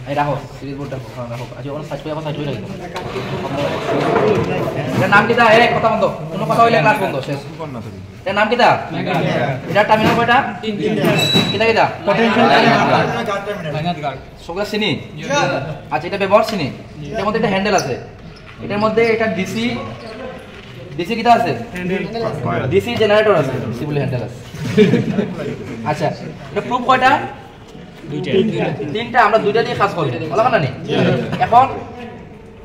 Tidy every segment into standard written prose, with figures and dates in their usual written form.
এই রাখো সিরিজ বোর্ডটা রাখো আজ ওখানে সার্চ করে সার্চ করে রাখো এর নাম কিটা এই কথা বন্ধ কোনো কথা হইলে ক্লাস বন্ধ শেষ এর নাম কিটা এটা টার্মিনাল কয়টা কিটা কিটা পটেনশিয়াল টার্মিনাল সবগুলা চিনি আচ্ছা এটা ব্যবহার চিনি এর মধ্যে একটা হ্যান্ডেল আছে এটার মধ্যে এটা ডিসি কিটা আছে ডিসি জেনারেটর আছে ডিসি বলে হ্যান্ডেল আছে আচ্ছা এটা প্রুফ কয়টা তিনটা আমরা দুইটা দিয়ে কাজ করব বলা না নি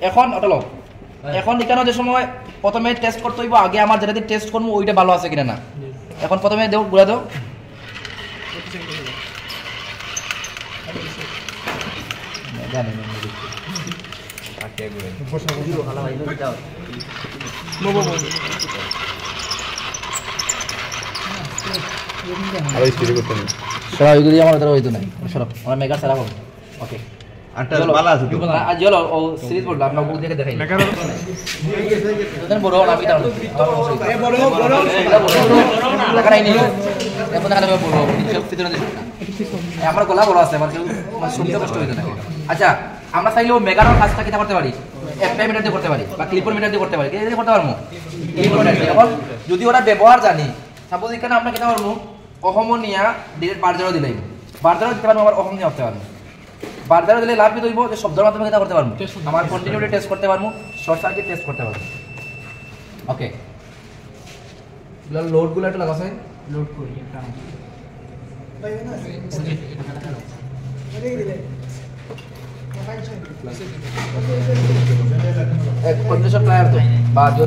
এখন অটল এখন এখানে যে সময় প্রথমে টেস্ট করতে হইব আগে আমার যেটা দিয়ে টেস্ট করব ওইটা ভালো আছে কিনা না এখন প্রথমে দেও গুড়া দাও জানি না আকে গুড়া বসা ভিডিও ভালো হইলো দাও আরে শুরু করতে না সরা ওইগুলি আমার ধরে হইতো নাই সরা আমরা মেগা সারা হবে ওকে আটা ভালো আছে তো আজ চলো ও সিরিজ বললাম আমরা বুক দেখে দেখাই তোদের বড় না আমি দাও এ বড় লাগা নাই নি এখন দেখা যাবে বড় সব ভিতরে দিছ না আমার গলা বড় আছে মানে শুনতে কষ্ট হইতো না আচ্ছা আমরা চাইলেও মেগার কাজটা কিটা করতে পারি এফআই মিটার দিয়ে করতে পারি বা ক্লিপার মিটার দিয়ে করতে পারি কি দিয়ে করতে পারবো ক্লিপার মিটার দিয়ে এখন যদি ওরা ব্যবহার জানি সাপোজ এখানে আমরা কিটা করব অহমনিয়া ডিরেক্ট বারজারও দিলাম বারজারও দিতে পারবো আবার অহম নিয়া করতে পারবো বারজারও দিলে লাভ কি হইব যে শব্দের মাধ্যমে কিটা করতে পারবো আমার কন্টিনিউটি টেস্ট করতে পারবো শর্ট সার্কিট টেস্ট করতে পারবো ওকে লোড গুলো একটু লাগাছে লোড করি একটা পাইবে না এক কন্ডিশন প্লেয়ার তো বা जो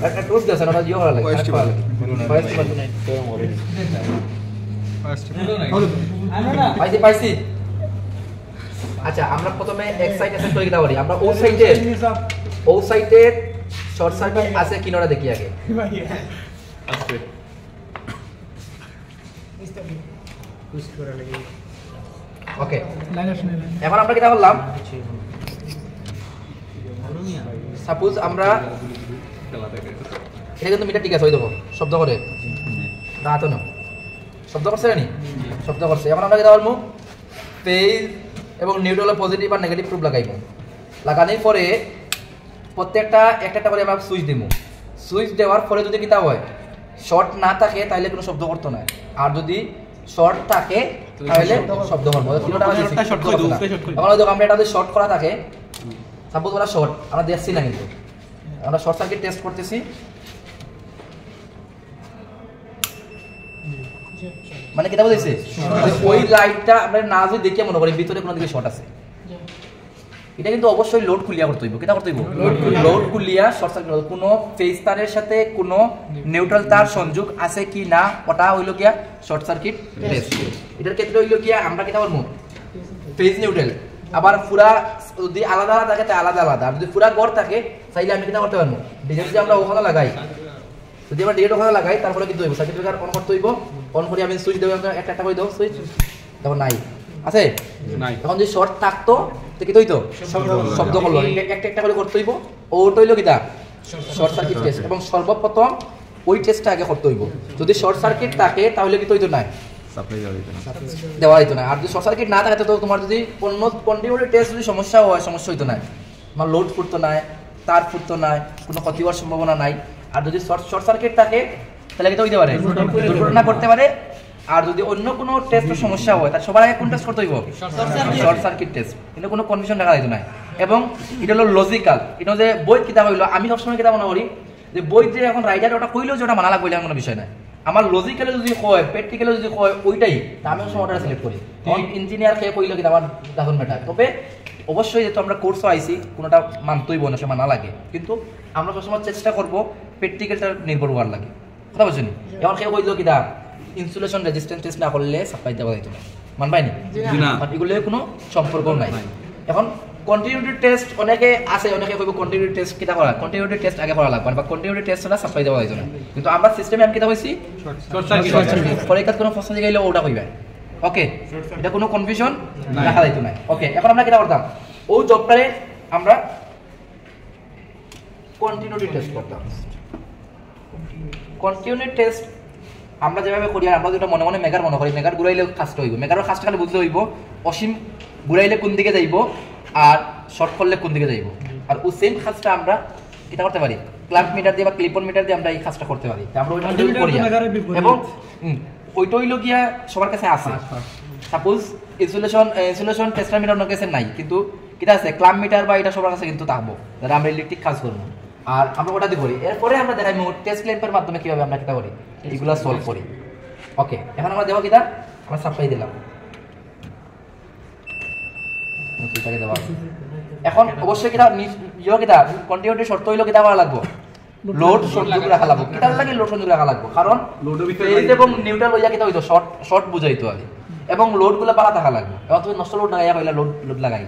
একটা টুস দেছে না জিও ভালো লাগে পাইছি আচ্ছা আমরা প্রথমে এক সাইড আছে তৈরি করতে পারি আমরা ও সাইডে শর্ট সার্কিট আছে কিনারা দেখি আগে আছে ওকে এখন আমরা কিটা বললাম সাপোজ আমরা এটা কিন্তু মিটার ঠিক আছে হই দেবো শব্দ করে না তো না শব্দ করছে নি শব্দ করছে এখন আমরা কিটা বলবো ফেজ এবং নিউট্রাল পজিটিভ আর নেগেটিভ প্রুফ লাগাইবো লাগানোর পরে প্রত্যেকটা একটা করে আমরা সুইচ দেবো সুইচ দেওয়ার পরে যদি কিটা হয় শর্ট না থাকে তাহলে কোনো শব্দ করতো না আর যদি শর্ট থাকে তাহলে শব্দ করব তিনটা আমরা শর্ট করে দেব আমরা যখন আমরা এটা যদি শর্ট করা থাকে সাপোজ ওরা শর্ট আমরা দেখছি না কিন্তু আমরা শর্ট সার্কিট টেস্ট করতেছি মানে কিটা বুঝাইছে ওই লাইটটা আমরা না যদি দেখে মনে করি ভিতরে কোনো দিকে শর্ট আছে এটা কিন্তু অবশ্যই লোড কুলিয়া করতে হইব কিটা করতে হইব লোড কুলিয়া শর্ট সার্কিট কোনো ফেজ তারের সাথে কোনো নিউট্রাল তার সংযোগ আছে কি না ওটা হইল গিয়া শর্ট সার্কিট টেস্ট এটার ক্ষেত্রে হইল গিয়া আমরা কিটা বলবো ফেজ নিউট্রাল আবার পুরা যদি আলাদা আলাদা থাকে তাহলে আলাদা আলাদা আর যদি পুরা গড় থাকে চাইলে আমি কিটা করতে পারবো ডিরেক্ট যদি আমরা ওখানে লাগাই যদি আমরা ডিরেক্ট ওখানে লাগাই তারপরে কিন্তু হইব সার্কিট ব্রেকার অন করতে হইব অন করে আমি সুইচ দেব একটা করে দাও সুইচ তখন নাই আছে নাই এখন যদি শর্ট থাকতো তো কি হইতো শব্দ করলো একটা করে করতে হইব ওটা হইলো কিটা শর্ট সার্কিট টেস্ট এবং সর্বপ্রথম ওই টেস্টটা আগে করতে হইব যদি শর্ট সার্কিট থাকে তাহলে কি হইতো না সাপ্লাই দেওয়া হইতো না আর যদি শর্ট সার্কিট না থাকে তো তোমার যদি কন্টিনিউটি টেস্ট যদি সমস্যা হয় সমস্যা হইতো না আমার লোড ফুটতো না তার ফুটতো না কোনো ক্ষতি হওয়ার সম্ভাবনা নাই আর যদি শর্ট সার্কিট থাকে তাহলে কি হইতে পারে দুর্ঘটনা করতে পারে আর যদি অন্য কোনো টেস্টের সমস্যা হয় তার সবার আগে কোন টেস্ট করতে হইব শর্ট সার্কিট টেস্ট কিন্তু কোনো কনফিউশন দেখা যাইতো না এবং এটা হলো লজিক্যাল এটা যে বই কিতাব হইলো আমি সবসময় কিতাব মনে করি যে বই যে এখন রাইটার ওটা কইলেও যে ওটা মানা লাগবে এমন কোনো বিষয় নাই আমার লজিক্যালি যদি হয় প্র্যাকটিক্যালি যদি হয় ওইটাই আমি সব ওটা সিলেক্ট করি ইঞ্জিনিয়ার খেয়ে কইলো কিন্তু আমার দাখন ম্যাটার তবে অবশ্যই যেহেতু আমরা কোর্সও আইছি কোনোটা মানতেই বনে সে মানা লাগে কিন্তু আমরা সবসময় চেষ্টা করবো প্র্যাকটিক্যালটা নির্ভর হওয়ার লাগে কথা বলছেন এখন খেয়ে কইলো কিতা ইনসুলেশন রেজিস্ট্যান্স টেস্ট না করলে সাপ্লাই দেওয়া যেত না মানবাইনি না এগুলো কোনো সম্পর্ক নাই এখন কন্টিনিউটি টেস্ট অনেকে আছে অনেকে কইব কন্টিনিউটি টেস্ট কিটা করা কন্টিনিউটি টেস্ট আগে করা লাগবে বা কন্টিনিউটি টেস্ট হলে সাপ্লাই দেওয়া যেত না কিন্তু আমরা সিস্টেমে আমি কিটা হইছি শর্ট সার্কিট পরীক্ষাত কোনো প্রশ্ন দিগাইলে ওটা কইবা ওকে এটা কোনো কনফিউশন দেখা যাইতো না ওকে এখন আমরা কিটা করতাম ও জবটারে আমরা কন্টিনিউটি টেস্ট করতাম কন্টিনিউটি টেস্ট আমরা যেভাবে করি আর আমরা যেটা মনে মনে মেগার মনে করি মেগার ঘুরাইলে কাজটা হইব মেগারের কাজটা খালি বুঝতে হইব অসীম ঘুরাইলে কোন দিকে যাইব আর শর্ট করলে কোন দিকে যাইব আর ও সেম কাজটা আমরা এটা করতে পারি ক্লাম্প মিটার দিয়ে বা ক্লিপন মিটার দিয়ে আমরা এই কাজটা করতে পারি আমরা ওইটা করি এবং ওইটা হইল গিয়া সবার কাছে আছে সাপোজ ইনসুলেশন টেস্টার মিটার ওনার কাছে নাই কিন্তু এটা আছে ক্লাম্প মিটার বা এটা সবার কাছে কিন্তু থাকবো যারা আমরা ইলেকট্রিক কাজ করবো আর আমরা ওটা দিয়ে করি এরপরে আমরা দেখাই টেস্ট ক্ল্যাম্পের মাধ্যমে কিভাবে আমরা এটা করি এগুলো সলভ করি ওকে এখন আমরা দেবো কিটা আমরা সাপ্লাই দিলাম দেওয়া এখন অবশ্যই কিটা কিটা কন্টিনিউটি শর্ত হইলো কিটা করা লাগবো লোড সংযোগ রাখা লাগবো কিটা লাগে লোড সংযোগ রাখা লাগবো কারণ ফেজ এবং নিউট্রাল হইয়া কিটা হইতো শর্ট বুঝাইতো আগে এবং লোডগুলো পালা থাকা লাগবে এবার তুমি নষ্ট লোড লাগাইয়া কইলা লোড লাগাই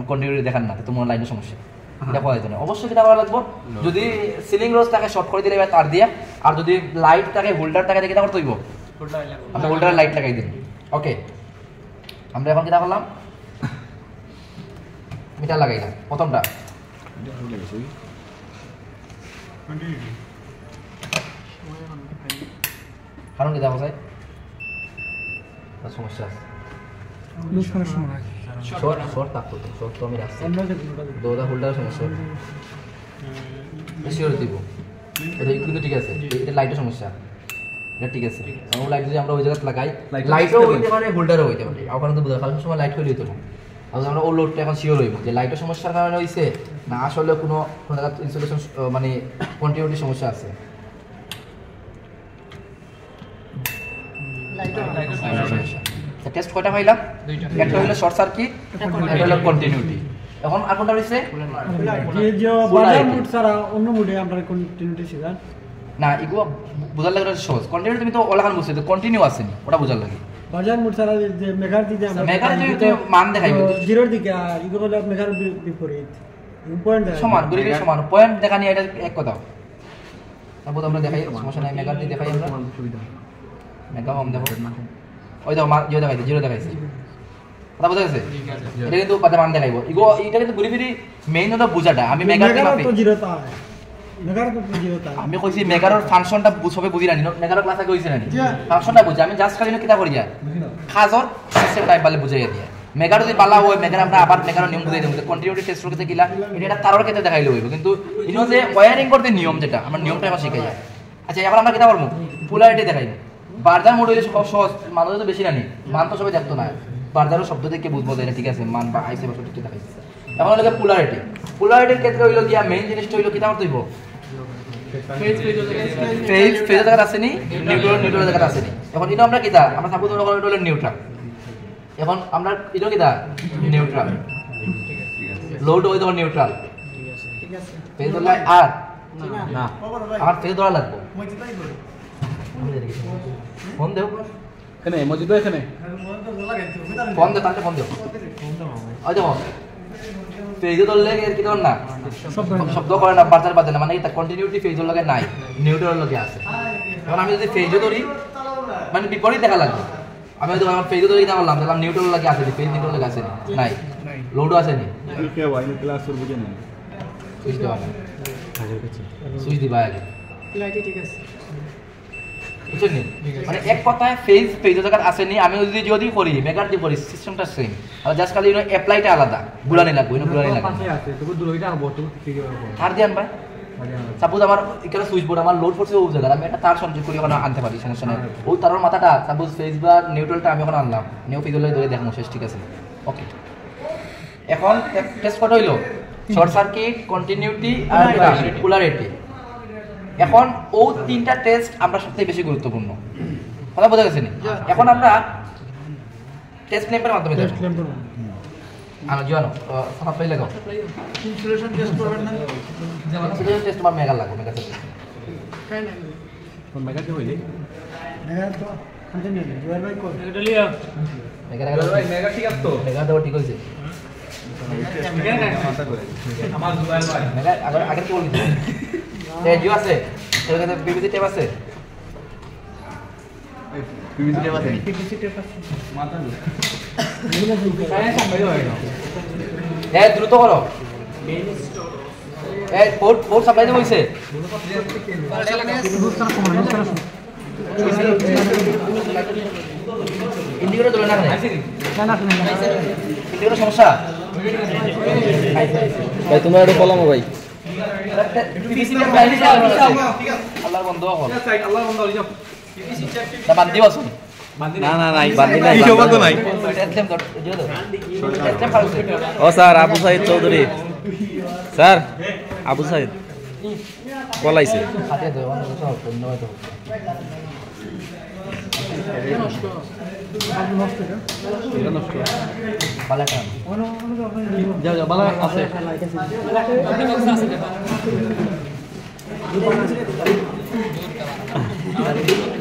কন্টিনিউটি দেখান না তোমার লাইনের সমস্যা এটা করা যেত না অবশ্যই কিটা করা লাগবো যদি সিলিং রোজ তাকে শর্ট করে দিলে এবার তার দিয়া আর যদি লাইট থাকে হোল্ডার থাকে কিটা করতে হইব আমরা হোল্ডারে লাইট লাগাই দিন ওকে আমরা এখন কিটা করলাম মিটার লাগাইলাম প্রথমটা কারণ কি দেখা যায় সমস্যা আছে শর্ট থাকতো তো শর্ট তো আমি রাখছি দোদা হোল্ডার সমস্যা শিওর দিব এটা কিন্তু ঠিক আছে এটা লাইটের সমস্যা এটা ঠিক আছে আমরা লাইট যদি আমরা ওই জায়গায় লাগাই লাইটও হইতে পারে হোল্ডারও হইতে পারে আপনারা তো বুঝা কারণ সময় লাইট হইলে হইতো না তাহলে আমরা ও লোডটা এখন শিওর হইব যে লাইটের সমস্যার কারণে হইছে না আসলে কোনো জায়গা ইনসুলেশন মানে কন্টিনিউটি সমস্যা আছে টেস্ট কয়টা হইলাম একটা হইলো শর্ট সার্কিট একটা হইলো কন্টিনিউটি এখন আর কোনটা হইছে যে বাজার মোড ছাড়া অন্য মোডে আমরা কন্টিনিউটি শিখান না এগুলো বুঝার লাগে সহজ কন্টিনিউটি তুমি তো ওলাখান বুঝছো তো কন্টিনিউ আসেনি ওটা বুঝার লাগে বাজার মোড ছাড়া যে মেগার দিতে আমরা মেগার যদি মান দেখাইবো জিরোর দিকে আর এগুলো হলো মেগার বিপরীত পয়েন্ট সমান গরিবের সমান পয়েন্ট দেখানি এটা এক কথা তারপর আমরা দেখাই সমস্যা নাই মেগার দিয়ে দেখাই আমরা মেগা হোম দেখো ওই দেখো জিরো দেখাইছে জিরো দেখাইছে কথা বুঝা গেছে এটা কিন্তু পাতে মান দেখাইবো এটা কিন্তু গরিবের মেইন হলো বুঝাটা আমি মেগার দিয়ে মাপি আমি কইছি মেগারের ফাংশনটা সবে বুঝি রানি মেগারের ক্লাসে কইছি রানি ফাংশনটা বুঝি আমি জাস্ট খালি কিটা করি যায় খাজর সিস্টেম টাইপ বলে বুঝাইয়া দিয়া মেগার যদি বালা হয় মেগার আমরা আবার মেগারের নিয়ম বুঝাই দেব কন্টিনিউটি টেস্ট করতে গিলা এটা তারর ক্ষেত্রে দেখাইলে হইব কিন্তু ইনো যে ওয়্যারিং করতে নিয়ম যেটা আমরা নিয়মটা এখন শিখাই যায় আচ্ছা এখন আমরা কিটা করব পোলারিটি দেখাইব বারজার মোড হইলে সহজ মানুষ তো বেশি জানি মান তো সবাই জানতো না বারজারের শব্দ দেখে বুঝবো যে ঠিক আছে মান বা আইসে বা সঠিক দেখাইছে এখন হলো পোলারিটি পোলারিটির ক্ষেত্রে হইলো গিয়া মেইন জিনিসটা হইলো কিটা করতে হইব ফেজ জায়গা আছে নি নিউট্রাল জায়গা আছে নি এখন ইনো আমরা কিটা আমরা সাপোজ মনে করি হলো নিউট্রাল এখন আমরা ইনো কিটা নিউট্রাল লোড হই তো নিউট্রাল ঠিক আছে ফেজ হলো আর না আমার ফেজ ধরা লাগবে ফোন দেও এখানে ইমোজি তো এখানে ফোন দে তাতে ফোন দেও আই দেখো ফেজ ধরলে এর কি ধর না শব্দ করে না বাজার বাজে না মানে এটা কন্টিনিউটি ফেজ লাগে নাই নিউট্রাল লাগে আছে এখন আমি যদি ফেজ ধরি মানে বিপরীত দেখা লাগবে আমি যদি আমার ফেজ ধরি না বললাম তাহলে নিউট্রাল লাগে আছে ফেজ নিউট্রাল লাগে আছে নাই লোডও আছে নি কে ওয়াইন ক্লাস আর বুঝে না সুইচ দেওয়া না সুইচ দিবা আগে লাইটে ঠিক আছে বুঝছেন মানে এক কথায় ফেজ জায়গা আসেনি আমি যদি করি মেগার দিয়ে করি সিস্টেমটা সেম আর জাস্ট খালি অ্যাপ্লাইটা আলাদা গুলানি লাগবে গুলানি লাগবে আছে তো দূরইটা হবো তো ঠিক আছে তার দিয়ান ভাই সাপোজ আমার এখানে সুইচ বোর্ড আমার লোড করছে ওই জায়গা আমি একটা তার সংযোগ করে ওখানে আনতে পারি সমস্যা নেই ওই তারের মাথাটা সাপোজ ফেজ বা নিউট্রালটা আমি ওখানে আনলাম নিউ ফেজ ধরে দেখবো শেষ ঠিক আছে ওকে এখন টেস্ট কত হইলো শর্ট সার্কিট কন্টিনিউটি আর পোলারিটি এখন ও তিনটা টেস্ট আমরা সবথেকে বেশি গুরুত্বপূর্ণ কথা বোঝা গেছে নি এখন আমরা টেস্ট ক্লেম্পের মাধ্যমে দেখব আমরা জানো সাপ্লাই লাগাও ইনসুলেশন টেস্ট করবেন না যেমন ইনসুলেশন টেস্ট আমার মেগা লাগবে মেগা টেস্ট কাই না কোন মেগাতে হইলে মেগা তো কন্টিনিউ জুয়ার ভাই কো এটা লিয়া মেগা ভাই মেগা ঠিক আছে তো মেগা দাও ঠিক হইছে আমার জুয়ার ভাই মেগা আগে কি বললি জিও আছে এর কাছে বিবিসি টেপ আছে পিভিসি টেপ আছে পিপিসি টেপ আছে মাথা লো এগুলো দুটো কায় সামনে হয় না দ্রুত করো পোর্ট সাপ্লাই দিয়ে হইছে ইন্ডিকেটর চলে না না না শুনে ইন্ডিকেটর সমস্যা ভাই তোমরা একটু কলামো ভাই আল্লাহর বন্ধ হল সাইড আল্লাহ বন্ধ হই যাও না বাদ দিও আসুন না না নাই বান্দি নাই নাই ও স্যার আবু সাইদ চৌধুরী স্যার আবু সাইদ বলাইছে হাতে দাও ধন্যবাদ নষ্ট নষ্ট ভালো কাম যাও যাও ভালো আছে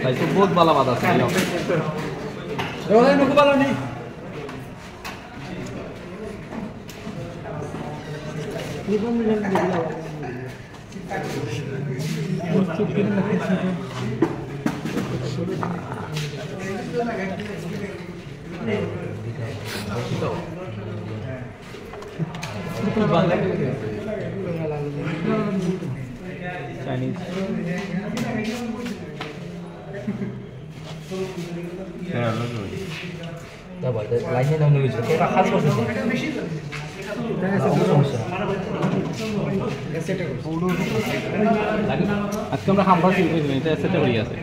ভাই তো বহুত ভালো বাদ আছে ওই নুকু ভালো নেই নিবম মিলে দিলা চাইনিজ দাও ভাই লাইনে নাম নিয়ে যাও তোরা খাস করছিস সমস্যা আজকে আমরা হামবা শুরু করেছি এটা সেটা হয়ে আছে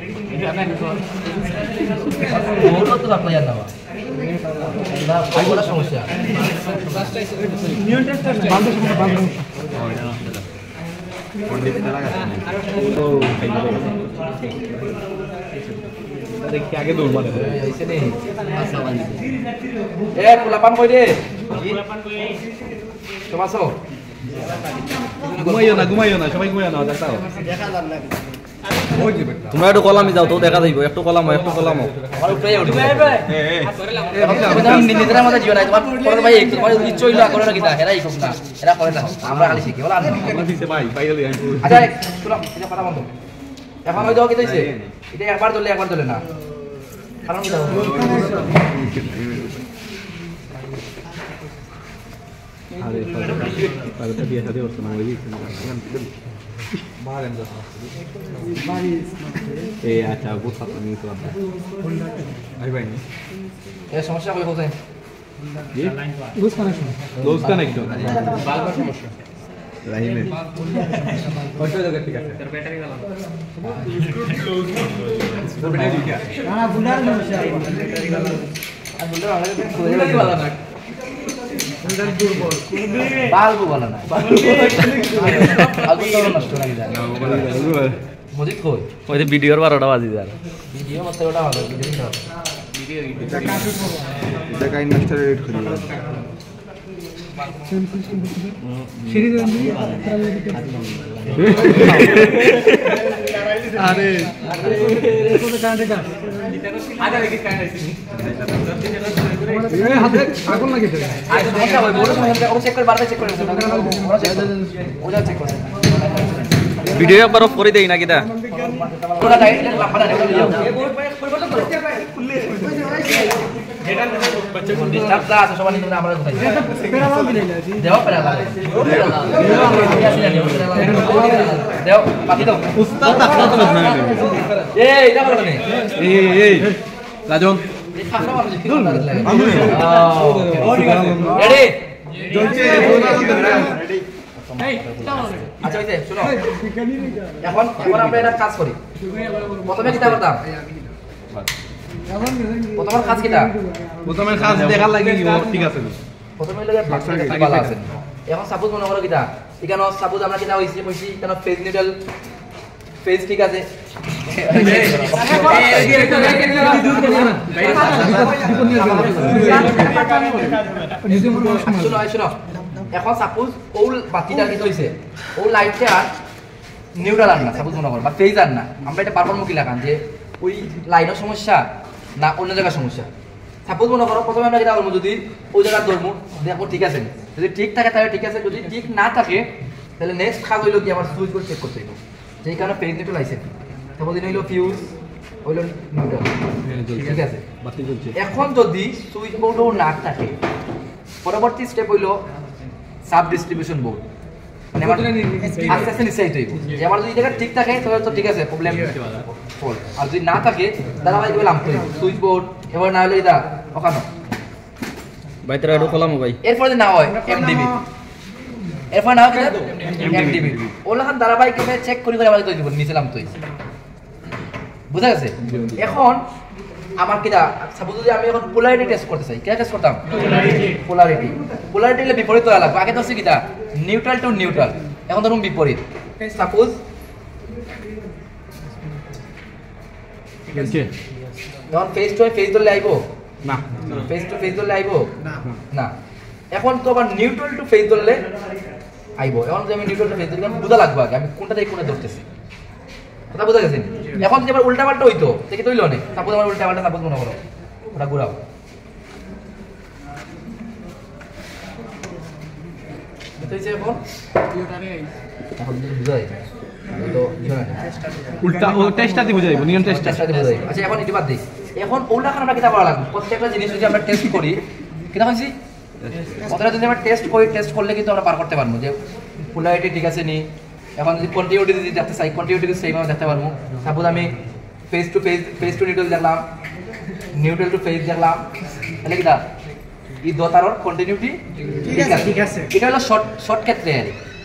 ওটা তো আপনি জানা না ভাই বড় সমস্যা নিয়ন টেস্ট বান্ধব সমস্যা বান্ধব দেখি আগে দৌড় মারে ऐसे नहीं ए পুলাপান কই দে তোমাসো ঘুমাইও না সবাই ঘুমাইও না দেখাও তোমরা একটু কলামি যাও তো দেখা যাইব একটু কলামো আমার উপরে উঠে তুমি নিজেদের মধ্যে জীবন নাই তোমার পরে ভাই একটু তোমার ইচ্ছা হইলো করে না কিটা এরাই খুব না এরা করে না আমরা খালি শিখি বলা আমরা দিছে ভাই বাইরে লই আইবো আচ্ছা শুনো এটা কথা বন্ধ এখন ওই দাও কি হইছে এটা একবার ধরলে না কারণ কি দাও আরে পারটা দিয়ে সাথে ওর সঙ্গে দিই এই আচ্ছা বহুত সাথে নিয়ে তো ভাই ভাই এ সমস্যা কই হচ্ছে জি লুজ কানেকশন লুজ কানেকশন বারবার সমস্যা রাহিমে কত জায়গা ঠিক আছে তোর ব্যাটারি ভালো না বুলার সমস্যা আর বললে আমাদের ভালো না বালবো বলা না আগুন তো নষ্ট নাকি জানি মজিদ কই ওই যে ভিডিওর 12টা বাজি যায় ভিডিও মতে ওটা ভালো ভিডিও এটা কাইন মাস্টার রেড করি সিরিজ আরে কোন কানেক্ট কর আরে দেখি কানেক্ট এই হাতে আগুন লাগিছে আর সমস্যা হয় বড় সমস্যা ও চেক করে বারবার চেক করে ওটা চেক করে ভিডিও একবার অফ করে দেই না কিটা ওটা টাইট লম্বা না নিয়ে যাও ডিস্টার্ব ক্লাস সবাই নিয়ে আমরা কোথায় পেরালাও দিলে জি দেও পেরা লাগে দেও বাকি দাও উস্তাদ তাকলা তো না এই এটা বলো না এই রাজন এই খাসা মানুষ কি করে লাগে রেডি আচ্ছা ওইতে শুনো এখন আমরা এটা কাজ করি প্রথমে কিটা করতাম প্রথমে কাজ কিটা প্রথমে কাজ দেখার লাগি ঠিক আছে প্রথমে লাগে ভালো আছে এখন সাপোজ মনে করো কিটা এখানে সাপোজ আমরা কিটা হইছে কইছি এখানে ফেজ নিডল ফেজ ঠিক আছে শুনো এখন সাপোজ ওল বাতিটা কি হইছে ও লাইটটা আর নিউট্রাল আর না সাপোজ মনে করো বা ফেজ আর না আমরা এটা পারফর্ম কি লাগান যে ওই লাইনের সমস্যা না অন্য জায়গার সমস্যা সাপোজ মনে করো প্রথমে আমরা যেটা করবো যদি ওই জায়গার ধরবো দেখো ঠিক আছে যদি ঠিক থাকে তাহলে ঠিক আছে যদি ঠিক না থাকে তাহলে নেক্সট কাজ হইলো কি আমার সুইচ বোর্ড চেক করতে হবে যেই কারণে ফেজ নিউট্রাল আইছে সাপোজ দিন হইলো ফিউজ হইলো নিউট্রাল ঠিক আছে বাতি জ্বলছে এখন যদি সুইচ বোর্ডও না থাকে পরবর্তী স্টেপ হইলো সাব ডিস্ট্রিবিউশন বোর্ড মানে আস্তে আস্তে নিশ্চয়ই হইব যে আমার যদি জায়গা ঠিক থাকে তাহলে তো ঠিক আছে প্রবলেম ফল আর যদি না থাকে ধারাবাহিক ভাবে নামতে হইব সুইচ বোর্ড এবার না হলে এটা ওখানে ভাই তোরা একটু কলাম ভাই এরপর যদি না হয় এমডিবি এরপর না হয় এমডিবি ওলাখান ধারাবাহিক ভাবে চেক করে করে আমাদের তৈরি দিব নিচেলাম তুই বুঝা গেছে এখন আমার কিটা সাপোজ যদি আমি এখন পোলারিটি টেস্ট করতে চাই কিটা টেস্ট করতাম পোলারিটি হলে বিপরীত করা লাগবে আগে তো হচ্ছে কিটা নিউট্রাল টু নিউট্রাল এখন ধরুন বিপরীত সাপোজ এখন ফেস টু ফেস ধরলে আইব না ফেস টু ফেস ধরলে আইব না এখন তো আবার নিউট্রাল টু ফেস ধরলে আইব এখন যদি আমি নিউট্রাল টু ফেস ধরলে বুঝা লাগবে আগে আমি কোনটা থেকে কোনটা ধরতেছি কথা বুঝা গেছে এখন যদি আবার উল্টা পাল্টা হইতো দেখি তো হইলো না সাপোজ আমার উল্টা পাল্টা সাপোজ মনে করো ওটা ঘুরাও এখন এখন বুঝাই তো উল্টা ও টেস্টটা দি বুঝাইবো নিয়ন টেস্ট টেস্টটা বুঝাই আচ্ছা এখন এটি বাদ দেই এখন ওলাখান আমরা কিটা করা লাগবে প্রত্যেকটা জিনিস যদি আমরা টেস্ট করি কিটা হইছি কতটা যদি আমরা টেস্ট করলে কিন্তু আমরা পার করতে পারবো যে পোলারিটি ঠিক আছে নি এখন যদি কন্টিনিউটি যদি দেখতে চাই কন্টিনিউটি সেইম আমরা দেখতে পারবো সাপোজ আমি ফেস টু নিউট্রাল দেখলাম নিউট্রাল টু ফেস দেখলাম তাহলে কিটা এই দতারর কন্টিনিউটি ঠিক আছে এটা হলো শর্ট ক্ষেত্রে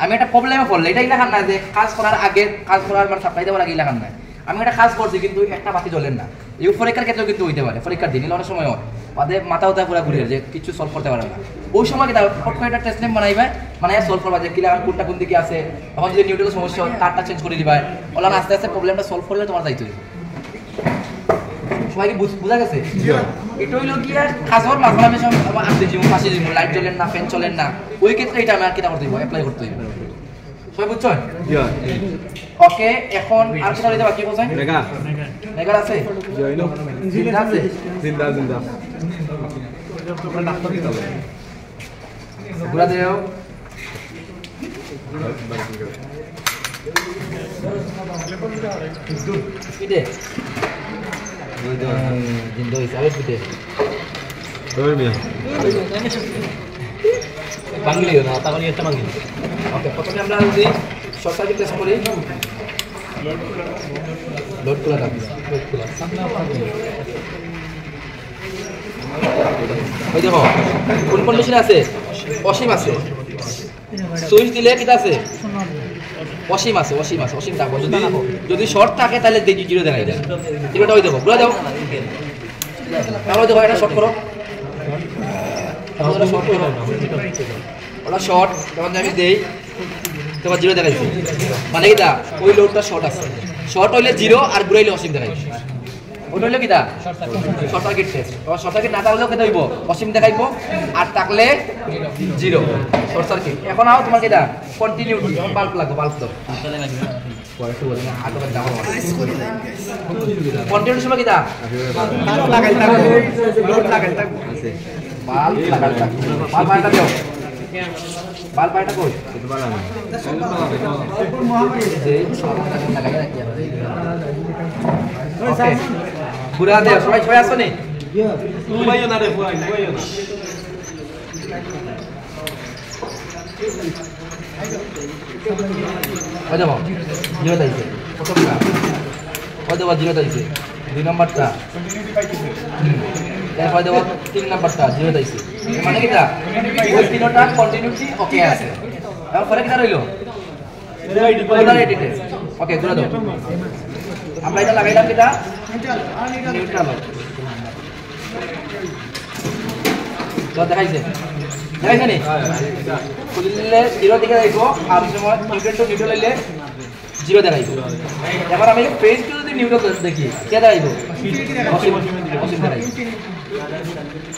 আমি একটা প্রবলেমে পড়লে এটা ইলাখান না যে কাজ করার আগে কাজ করার মানে সাপ্লাই দেওয়ার আগে ইলাখান না আমি একটা কাজ করছি কিন্তু একটা বাতি জ্বলেন না এই পরীক্ষার ক্ষেত্রেও কিন্তু হইতে পারে পরীক্ষার দিন অনেক সময় হয় বাদে মাথা উঠা পুরা ঘুরে যে কিছু সলভ করতে পারে না ওই সময় কিন্তু ফট করে একটা টেস্ট নেম বানাইবে মানে সলভ করবা যে কিলাখান কোনটা কোন দিকে আছে তখন যদি নিউট্রাল সমস্যা হয় তারটা চেঞ্জ করে দিবা ওলা আস্তে আস্তে প্রবলেমটা সলভ করলে তোমার দায়িত্ব সবাই কি বুঝা গেছে এটা হইলো কি আর কাজর মাঝখানে আমার আসতে জীবন পাশে জীবন লাইট জ্বলেন না ফ্যান চলেন না ওই ক্ষেত্রে এটা আমি আর কিটা করতে হইব অ্যাপ্লাই করতে হইব সবাই বুঝছেন ওকে এখন আর কি হইতে বাকি বলেন মেগা মেগা আছে জয়নো জিন্দা আছে জিন্দা তোমরা ডাক্তার কি যাবে ঘুরা দেও কিদে জিন্দা হইছে আরে কিদে ওই মিয়া বাংলিও না তখন এটা বাংলি ওকে প্রথমে আমরা যদি শর্ট সার্কিট টেস্ট করি লোড খোলা থাকবে ওই দেখো কোন কন্ডিশন আছে অসীম আছে সুইচ দিলে কিটা আছে অসীম থাকবো যদি শর্ট থাকে তাহলে দেখি জিরো দেখাই যায় জিরোটা ওই দেখো ঘুরে দাও তাহলে দেখো এটা শর্ট করো ওটা শর্ট তখন আমি দেই তোমার জিরো দেখাইছি মানে কিটা ওই লোডটা শর্ট আছে শর্ট হইলে জিরো আর ঘুরাইলে অসীম দেখাইছে ওটা হইলো কিটা শর্ট সার্কিট টেস্ট তোমার শর্ট সার্কিট না থাকলেও কেটে হইব অসীম দেখাইবো আর থাকলে জিরো শর্ট সার্কিট এখন আও তোমার কিটা কন্টিনিউ বাল্ব লাগবে বাল্ব দাও কন্টিনিউ সময় কিটা বাল্ব লাগাই বাল্ব এটা দাও বাল্ব এটা কই ওকে ঘুরা দে সবাই আসো নি ঘুমাইও না রে ঘুমাইও না ওই দেখো জিরো দাইছে প্রথমটা ওই দেখো জিরো দাইছে 2 নম্বরটা এরপর দেখো 3 নম্বরটা জিরো দাইছে মানে কিটা ওই তিনটা কন্টিনিউটি ওকে আছে এখন পরে কিটা রইলো পোলারিটি টেস্ট ওকে ঘুরে দাও আমরা এটা লাগাইলাম কিটা নিউট্রাল তো দেখাইছে নি খুললে জিরো দিকে যাইব আর সময় নিউট্রাল টু নিউট্রাল হইলে জিরো দেখাইব এবার আমি ফেজ টু যদি নিউট্রাল দেখি কে দেখাইব অসীম দেখাইব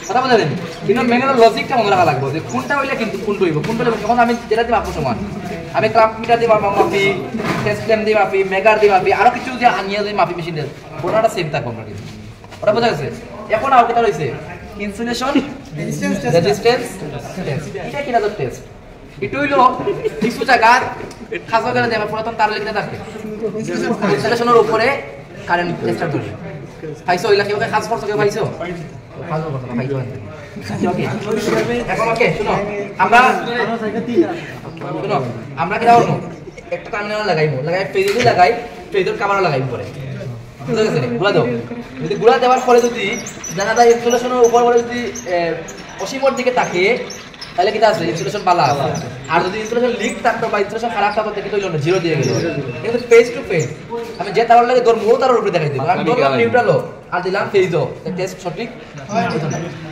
কথা বুঝা দেন কিন্তু মেন লজিকটা মনে রাখা লাগবে যে কোনটা হইলে কিন্তু কোনটা হইব কোনটা হইলে যখন আমি যেটা দিয়ে মাপবো সমান আমি ক্লাম্প মিটার দিয়ে মাপি টেস্ট ল্যাম্প দিয়ে মাপি মেগার দিয়ে মাপি আরো কিছু যে আনিয়ে দিয়ে মাপি মেশিন দিয়ে কোনটা সেম থাকবে আমরা কিন্তু ওটা বোঝা গেছে এখন আর কেটা রইছে ইনসুলেশন রেজিস্ট্যান্স টেস্ট এটা কিনা তো টেস্ট এটা হইলো কিছু জায়গা খাসা করে দেবা পুরাতন তার লিখতে থাকে ইনসুলেশনের উপরে কারেন্ট টেস্টার ধরে পাইছো ইলা কি ওকে খাস করছো কেউ পাইছো ভালো কথা পাইছো ওকে এখন ওকে শুনো আমরা কিটা করব একটা টার্মিনাল লাগাইবো লাগাই ফেজে লাগাই ফেজের কাভার লাগাইবো পরে বুঝা গেছে গুলা দাও যদি গুলা দেওয়ার পরে যদি জানাটা ইনসুলেশনের উপর পরে যদি অসীমর দিকে তাকে তাহলে কিটা আছে ইনসুলেশন ভালো আছে আর যদি ইনসুলেশন লিক থাকতো বা ইনসুলেশন খারাপ থাকতো তাহলে তো জিরো দিয়ে গেল কিন্তু ফেস টু ফেস আমি যে তার লাগে ধর্ম তার উপরে দেখাই দিই আমি ধরলাম নিউট্রাল আর দিলাম ফেজও টেস্ট সঠিক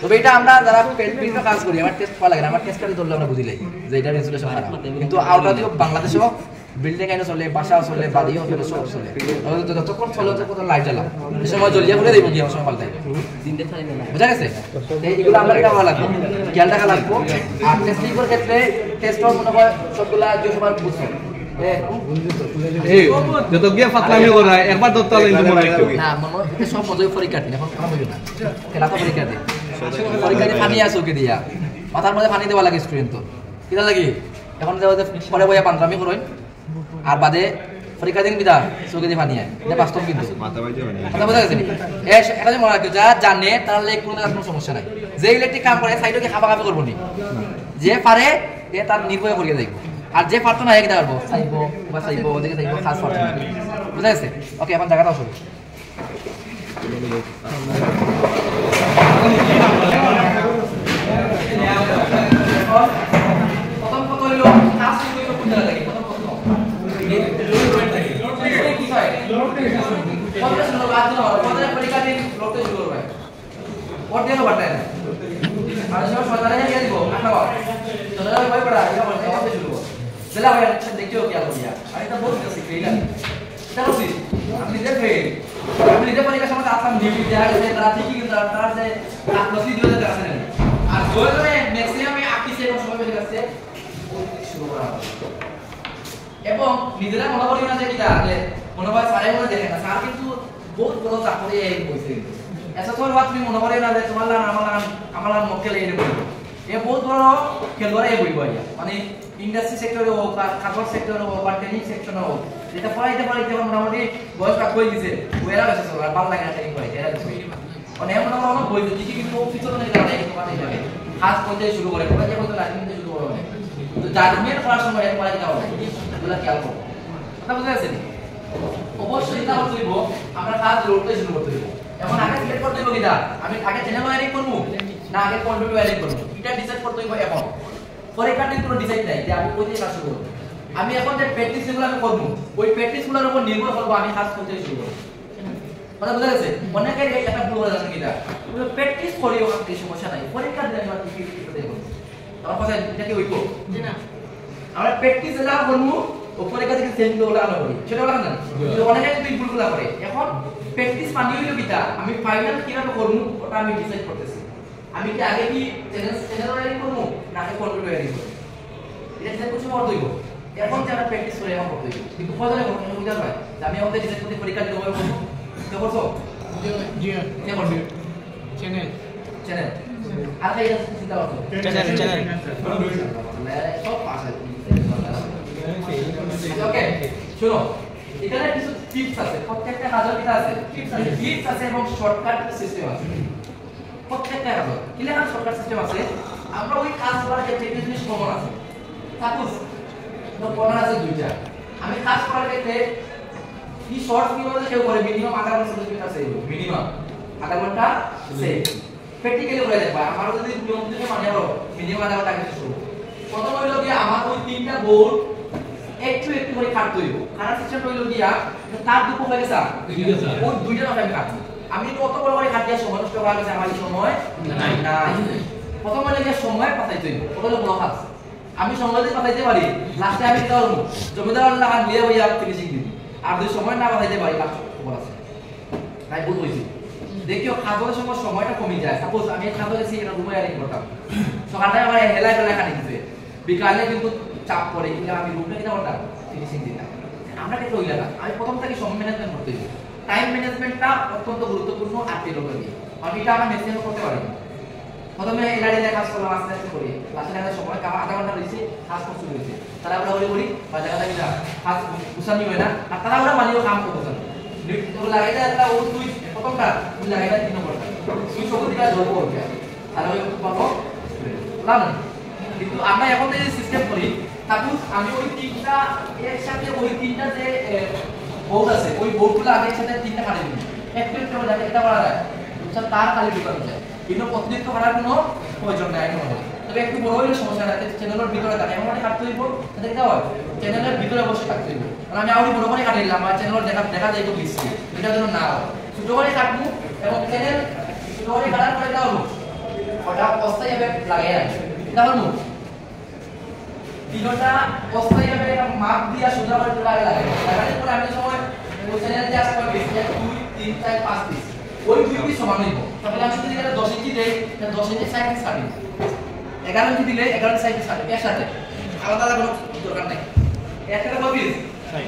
তবে এটা আমরা যারা পেন্টিংটা কাজ করি আমার টেস্ট ভালো লাগে আমার টেস্ট করে ধরলে আমরা বুঝিলাই যে এটা ইনসুলেশন খারাপ কিন্তু আউটার দিকে বাংলাদেশেও বিল্ডিং আইনো চলে বাসা চলে বাড়িও চলে সব চলে যতক্ষণ চলে ততক্ষণ লাইট জ্বালাম এই সময় জ্বলিয়ে করে দিব কি সময় পাল্টাই বুঝা গেছে এইগুলো আমরা এটা ভালো লাগবে খেয়াল রাখা লাগবো আর টেস্টিং করার ক্ষেত্রে টেস্টও মনে হয় সবগুলা যে সবার বুঝছে এই যত গিয়ে ফাতলামি করা একবার দত্ত আলো কিন্তু মনে রাখতে না মনে এটা সব মজাই পরীক্ষা দিন এখন খারাপ হইল না খেলা তো পরীক্ষা দিন পরীক্ষা দিয়ে পানি আসো কে দিয়া মাথার মধ্যে পানি দেওয়া লাগে স্টুডেন্ট তো কিটা লাগে এখন পরে বইয়া পান্তামি করুন আর বাদে পরীক্ষা দিন বিদা চোখে দিয়ে পানি আয় এটা বাস্তব কিন্তু মাথা বাইতে মানে কথা বোঝা গেছে এটা যে মনে রাখো যা জানে তার লেগ কোনো সমস্যা নাই যে ইলেকট্রিক কাম করে সাইডে খাপা খাপি করবো নি যে পারে এ তার নির্ভয় করিয়ে যাইব আর যে পারতো না একদা পারবো চাইবো বা চাইবো ওদিকে চাইবো খাস পারতো না বুঝা গেছে ওকে এখন জায়গাটা আসো প্রথম কত হইলো খাস হইলো কোন জায়গা লাগে প্রথম কত কি হয় কত শুরু বাদ দিন কত পরীক্ষা দিন লোকতে শুরু হবে ওর দিন বাটায় না আর সব সরকারে দিয়ে দিব আঠাও তোরা ভাই পড়া এটা বলতে হবে শুরু চলা ভাই देखियो क्या हो गया अरे तो बहुत सीख रही है चलो सी हम নিজে পরীক্ষার সময় আসলাম ডিউটি দেয়া গেছে তারা ঠিকই কিন্তু তার যে নসি দিলে তারা আসেন আর জোরে ম্যাক্সিমাম আপনি সে সময় বের করতে শুরু করা এবং নিজেরা মনে করি না যে কিটা যে মনে হয় সারে মনে দেখে না স্যার কিন্তু বহুত বড় চাকরি এই কইছে এসা তোর বাত তুমি মনে করি না যে তোমার লান আমার মক্কেল এই বলবো এ বহুত বড় খেলোয়াড় এই বলবো মানে ইন্ডাস্ট্রি সেক্টরে হোক কাপড় সেক্টরে হোক বা ট্রেনিং সেকশনে হোক যেটা পড়াইতে যখন মোটামুটি বয়সটা কই দিছে ওরা বেশি আর ভালো লাগে না ট্রেনিং করে এরা বেশি মানে এমন আমার বই দিছি কিন্তু পিছনে নেই জানে এই তোমার এই লাগে খাস করতে শুরু করে তোমরা যে বলতে লাইন দিতে শুরু করো তো জাজমেন্ট করার সময় এর পরে কিটা হবে এগুলা খেয়াল করো কথা বুঝা গেছে অবশ্যই এটা হইব আমরা কাজ লোডতে শুরু করতে দেব এখন আগে সিলেক্ট করতে হবে কিটা আমি আগে চ্যানেল ওয়্যারিং করব না আগে কন্ট্রোল ওয়্যারিং করব এটা ডিসাইড করতে হইব এখন পরীক্ষার দিন কোনো ডিসাইড নাই যে আমি কোন দিকে কাজ করব আমি এখন যে প্র্যাকটিসগুলো আমি করব ওই প্র্যাকটিসগুলোর উপর নির্ভর করব আমি কাজ করতে শুরু করব কথা বুঝা গেছে অনেকের একটা ভুল হয়ে যাচ্ছে কিটা প্র্যাকটিস করিও আপনি সমস্যা নাই পরীক্ষার দিন আমরা কি করতে দেব আমার কথা এটা কি হইব না আমরা প্র্যাকটিস যা করব ও পরীক্ষা থেকে সেন্টগুলো আলো করি সেটা বলা না অনেকে কিন্তু ভুলগুলো করে এখন প্র্যাকটিস পানি হইলো কিটা আমি ফাইনাল কিভাবে করব ওটা আমি ডিসাইড করতেছি আমি কি আগে কি চ্যানেল ওয়্যারিং করব না আগে কন্ট্রোল ওয়্যারিং করব এটা ডিসাইড করতে পারবো হইব এখন যে আমরা প্র্যাকটিস করে এখন করতে হইব কিন্তু ফজলে করতে বুঝা যায় যে আমি ওতে ডিসাইড করতে পরীক্ষা দিতে হবে করব কি করছো জি কে করবে চ্যানেল আর এই চিন্তা করছো চ্যানেল সব পাস আছে ওকে শুনো এখানে কিছু টিপস আছে প্রত্যেকটা কাজের কি আছে টিপস আছে এবং শর্টকাট সিস্টেম আছে প্রত্যেকটা কাজ কিলার শর্টকাট সিস্টেম আছে আমরা ওই কাজ করার ক্ষেত্রে কিছু জিনিস কমন আছে সাপোজ কমন আছে দুইটা আমি কাজ করার ক্ষেত্রে কি শর্ট কি বলতে কেউ করে মিনিমাম আধা ঘন্টা 40 মিনিট আছে মিনিমাম আধা ঘন্টা সে প্র্যাকটিক্যালি করে দেখবা আমার যদি নিয়ম থেকে মানে হলো মিনিমাম আধা ঘন্টা কিছু শুরু প্রথম হইলো কি আমার ওই তিনটা বোর্ড একটু একটু করে কাটতে হইব কাটার সিস্টেম হইলো গিয়া তার দুটো হয়ে গেছে ওই দুইটা না আমি কাটবো আমি কত বড় করে কাটিয়া সময় নষ্ট করা গেছে আমার সময় নাই প্রথম হইলো গিয়া সময় পাতাইতে হইব ওটা হলো বড় কাজ আমি সময় দিয়ে পাতাইতে পারি লাস্টে আমি কি করব জমিদার আল্লাহ আর লিয়ে হইয়া ফিনিশিং দিই আর যদি সময় না পাতাইতে পারি লাস্ট খবর আছে তাই ভুল হইছে দেখিও খাবার সময় সময়টা কমে যায় সাপোজ আমি খাবার গেছি এটা রুমে আরেক করতাম সকালটায় আমার হেলায় কাটি দিতে বিকালে কিন্তু চাপ পড়ে কিন্তু আমি রুমটা কিনা করতাম ফিনিশিং দিতাম আমরা কিন্তু ওই লাগা আমি প্রথম থেকে সময় ম্যানেজমেন্ট করতে হইব টাইম ম্যানেজমেন্টটা অত্যন্ত গুরুত্বপূর্ণ আর পেলো করি আমি এটা আমরা ম্যাক্সিমাম করতে পারি প্রথমে এলাড়ি কাজ করলাম আস্তে আস্তে করি লাস্টে দেখা সময় আধা ঘন্টা রয়েছে কাজ করতে হয়েছে তারা আমরা করি বা জায়গা থাকি না কাজ উসানি হয় না আর তারা আমরা মানিও কাম করতে লাগাইটা একটা ও সুইচ প্রথমটা লাগাইটা 3 নম্বরটা সুইচ ওপর দিকে ধরবো ওকে তাহলে ওই পাবো লাভ কিন্তু আমরা এখন যে সিস্টেম করি সাপোজ আমি ওই তিনটা একসাথে ওই তিনটা যে বোর্ড আছে ওই বোর্ডগুলো আগে সাথে তিনটা কাটি দিন একটু একটু করে যাতে এটা করা যায় বুঝছেন তার খালি ঢুকানো যায় কিন্তু অতিরিক্ত করার কোনো প্রয়োজন নাই কোনো তবে একটু বড় হইলে সমস্যা নাই চ্যানেলের ভিতরে থাকে এমন একটা কাটতে হইব যাতে কি হয় চ্যানেলের ভিতরে বসে কাটতে হইব কারণ আমি আউরি বড় করে কাটি দিলাম আর চ্যানেল দেখা যায় তো বেশি এটার জন্য না হয় ছোট করে কাটবো এবং চ্যানেল ছোট করে কাটার পরে দাও ওটা অস্থায়ীভাবে লাগিয়ে রাখবো এটা হলো তিনটা অস্থায়ীভাবে একটা মাপ দিয়া সোজা করে লাগানোর পরে আমি সময় ওই চ্যানেল যে আসবে 1 2 3 4 5 পিস ওই দুই পিস সমান হইব তাহলে আমি যদি এটা 10 ইঞ্চি দেই তাহলে 10 ইঞ্চি সাইড পিস কাটি 11 ইঞ্চি দিলে 11 সাইড পিস কাটি এর সাথে আলাদা আলাদা কোনো দরকার নাই একটা কত পিস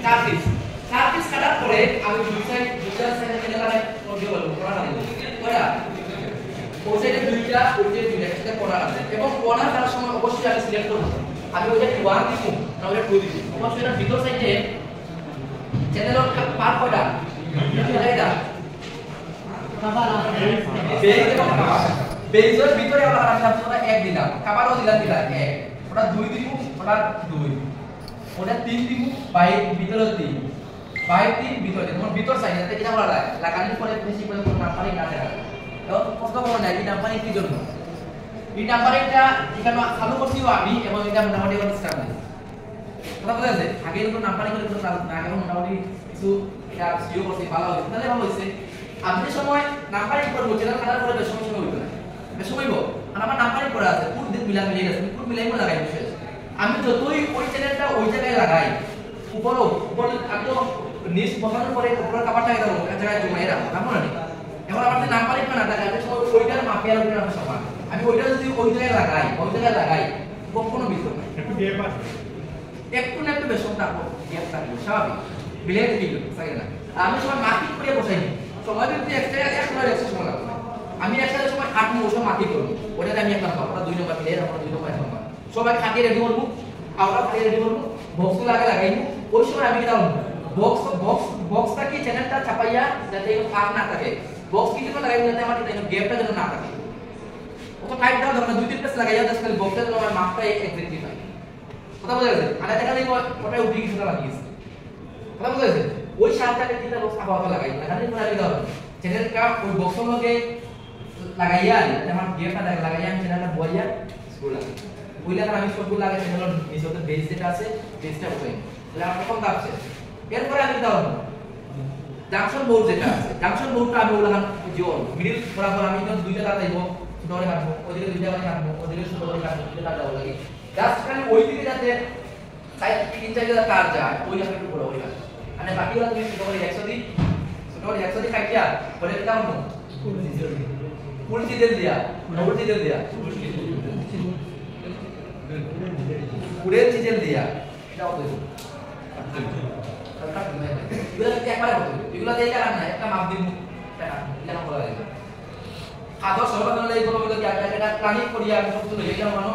4 পিস 4 পিস কাটার পরে আমি দুই সাইড কেটে লাগাই ওই বলবো কোণা লাগাই ওরা ওই সাইডে দুইটা ওই যে দুইটা একসাথে কোণা আছে এবং কোণা কাটার সময় অবশ্যই আমি সিলেক্ট করব আমি ওইটা 1 দিব না ওইটা 2 দিব অবশ্যই এটা ভিতর সাইডে চ্যানেলের পার কয়টা এটা বেজের ভিতরে আমরা রাখলাম এক দিলাম খাবারও দিলাম এক ওটা 2 দিব ওটা 2 ওটা 3 দিব বাইরে ভিতরে 3 বাইরে 3 ভিতরে তোমার ভিতর সাইডে এটা কিটা বলা যায় লাগানোর পরে বেশি করে কোনো নাম্বারিং না থাকে তো প্রশ্ন করো না এই নাম্বারিং কি জন্য এই নাম্বারিংটা এখানে চালু করছিও আমি এবং এটা মোটামুটি কোনো স্টার্ট নাই কথা বলা যায় আগে কোনো নাম্বারিং করে কোনো না এখন মোটামুটি কিছু এটা সিও করতে ভালো হয়েছে তাহলে ভালো হয়েছে আপনি সময় নাম্বারিং করব চ্যানেল কাটার পরে বেশ সময় হইব না বেশ সময় হইব আর আমার নাম্বারিং করা আছে পুরো দিন মিলে গেছে পুরো মিলাই করে লাগাই শেষ আমি যতই ওই চ্যানেলটা ওই জায়গায় লাগাই উপর আমি তো নিচ বসানোর পরে উপরের কভারটা এটা এক জায়গায় জমাই রাখবো কেমন না এখন আমার নাম্বারিং না থাকে আমি সময় ওইটার মাপিয়ার উপরে রাখা সমান আমি ওইটা যদি ওই জায়গায় লাগাই কখনো বিপদ নাই একটু গ্যাপ আছে একটু না একটু বেশ থাকবো গ্যাপ থাকবে স্বাভাবিক মিলে দিবি থাকে না আমি সময় মার্কিং করে বসাই সময় যদি এক্সট্রা সময় লাগবে আমি একসাথে সময় কাটবো ওই সময় মার্কিং করবো ওটাতে আমি 1 নম্বর ওটা 2 নম্বর মিলে আমরা 2 নম্বর 1 নম্বর সবাই খাটিয়ে রেডি করবো আমরা খাটিয়ে রেডি করবো বক্স লাগাইবো ওই সময় আমি কি দাও বক্সটা কি চ্যানেলটা ছাপাইয়া যাতে কোনো ফাঁক না থাকে বক্স কি জন্য লাগাইবো যাতে আমার এটা গ্যাপটা যেন না থাকে ওটা টাইট দাও ধরো 2-3 পিস লাগাইয়া জাস্ট খালি বক্সটা যেন আমার মাপটা এক্স্যাক্টলি হয় কথা বোঝা গেছে আর এটা খালি ওটা উঠে কিছু লাগিয়েছে কথা বোঝা গেছে ওই শালটাকে তিনটা বক্স আবার লাগাই লাগানোর পরে আমি দাও চ্যানেলটা ওই বক্সের মধ্যে লাগাইয়া আমার গিয়ারটা লাগাইয়া আমি চ্যানেলটা বইয়া স্ক্রু লাগাই ওইটা আমি সবগুলো লাগাই চ্যানেলের নিচে বেস যেটা আছে বেসটা বসাই তাহলে আমার কম দাবছে এরপরে আমি দাও জাংশন বোর্ড যেটা আছে জাংশন বোর্ডটা আমি ওলাগান জোন মিডল বরাবর আমি তো দুইটা দাঁড় দেব ধরে রাখবো ওদিকে দুইটা করে রাখবো ওদিকে ছোট করে রাখবো দুইটা দাঁড় লাগে জাস্ট খালি ওই দিকে যাতে সাইড 3-4 তার যায় ওই জায়গাটা একটু বড় হয়ে যায় মানে বাকিগুলো তুমি ছোট করে 100 দিই ছোট করে 100 দিই কাটিয়া বলে দিতাম না ফুল চিজেল দিয়া পুরের চিজেল দিয়া এটাও তো এগুলো একবারে হতো এগুলো দিয়ে কারণ না একটা মাপ দিব টাকা কেন বলা যায় আদর সর্বপ্রথম এই কথা বলে কি এটা প্ল্যানিং করিয়া আমি সব তুলে এটা মানো